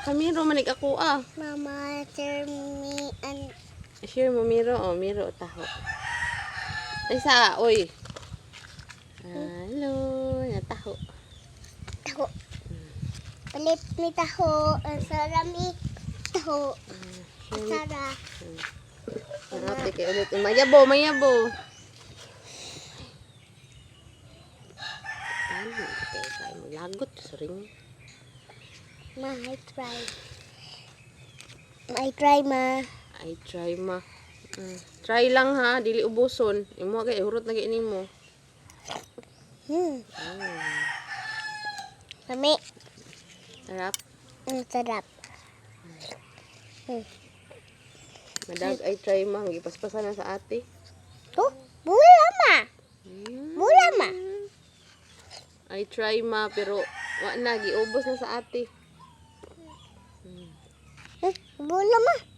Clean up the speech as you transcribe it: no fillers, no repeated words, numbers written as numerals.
Kamiro manig ako ah. Mama, share me and Share mo miro oh, miro taho. Ay sa oy. Hello, nataho. taho. Palit mi taho. Ang sarami taho. Ang sara. Ate kay ulit. Mayabo, mayabo. Ano, kaya tayo maglagot sa ring. Ma, I try. I try, ma. I try ma. Try lang ha, dili ubuson. Imo kay hurot na gini mo. Mami, Sarap. ang sarap. Madag I try ma, gipaspasan na sa ate. Oh, bula, ma. Bula, ma. I try ma pero wa na giubos na sa ate. Bula, ma.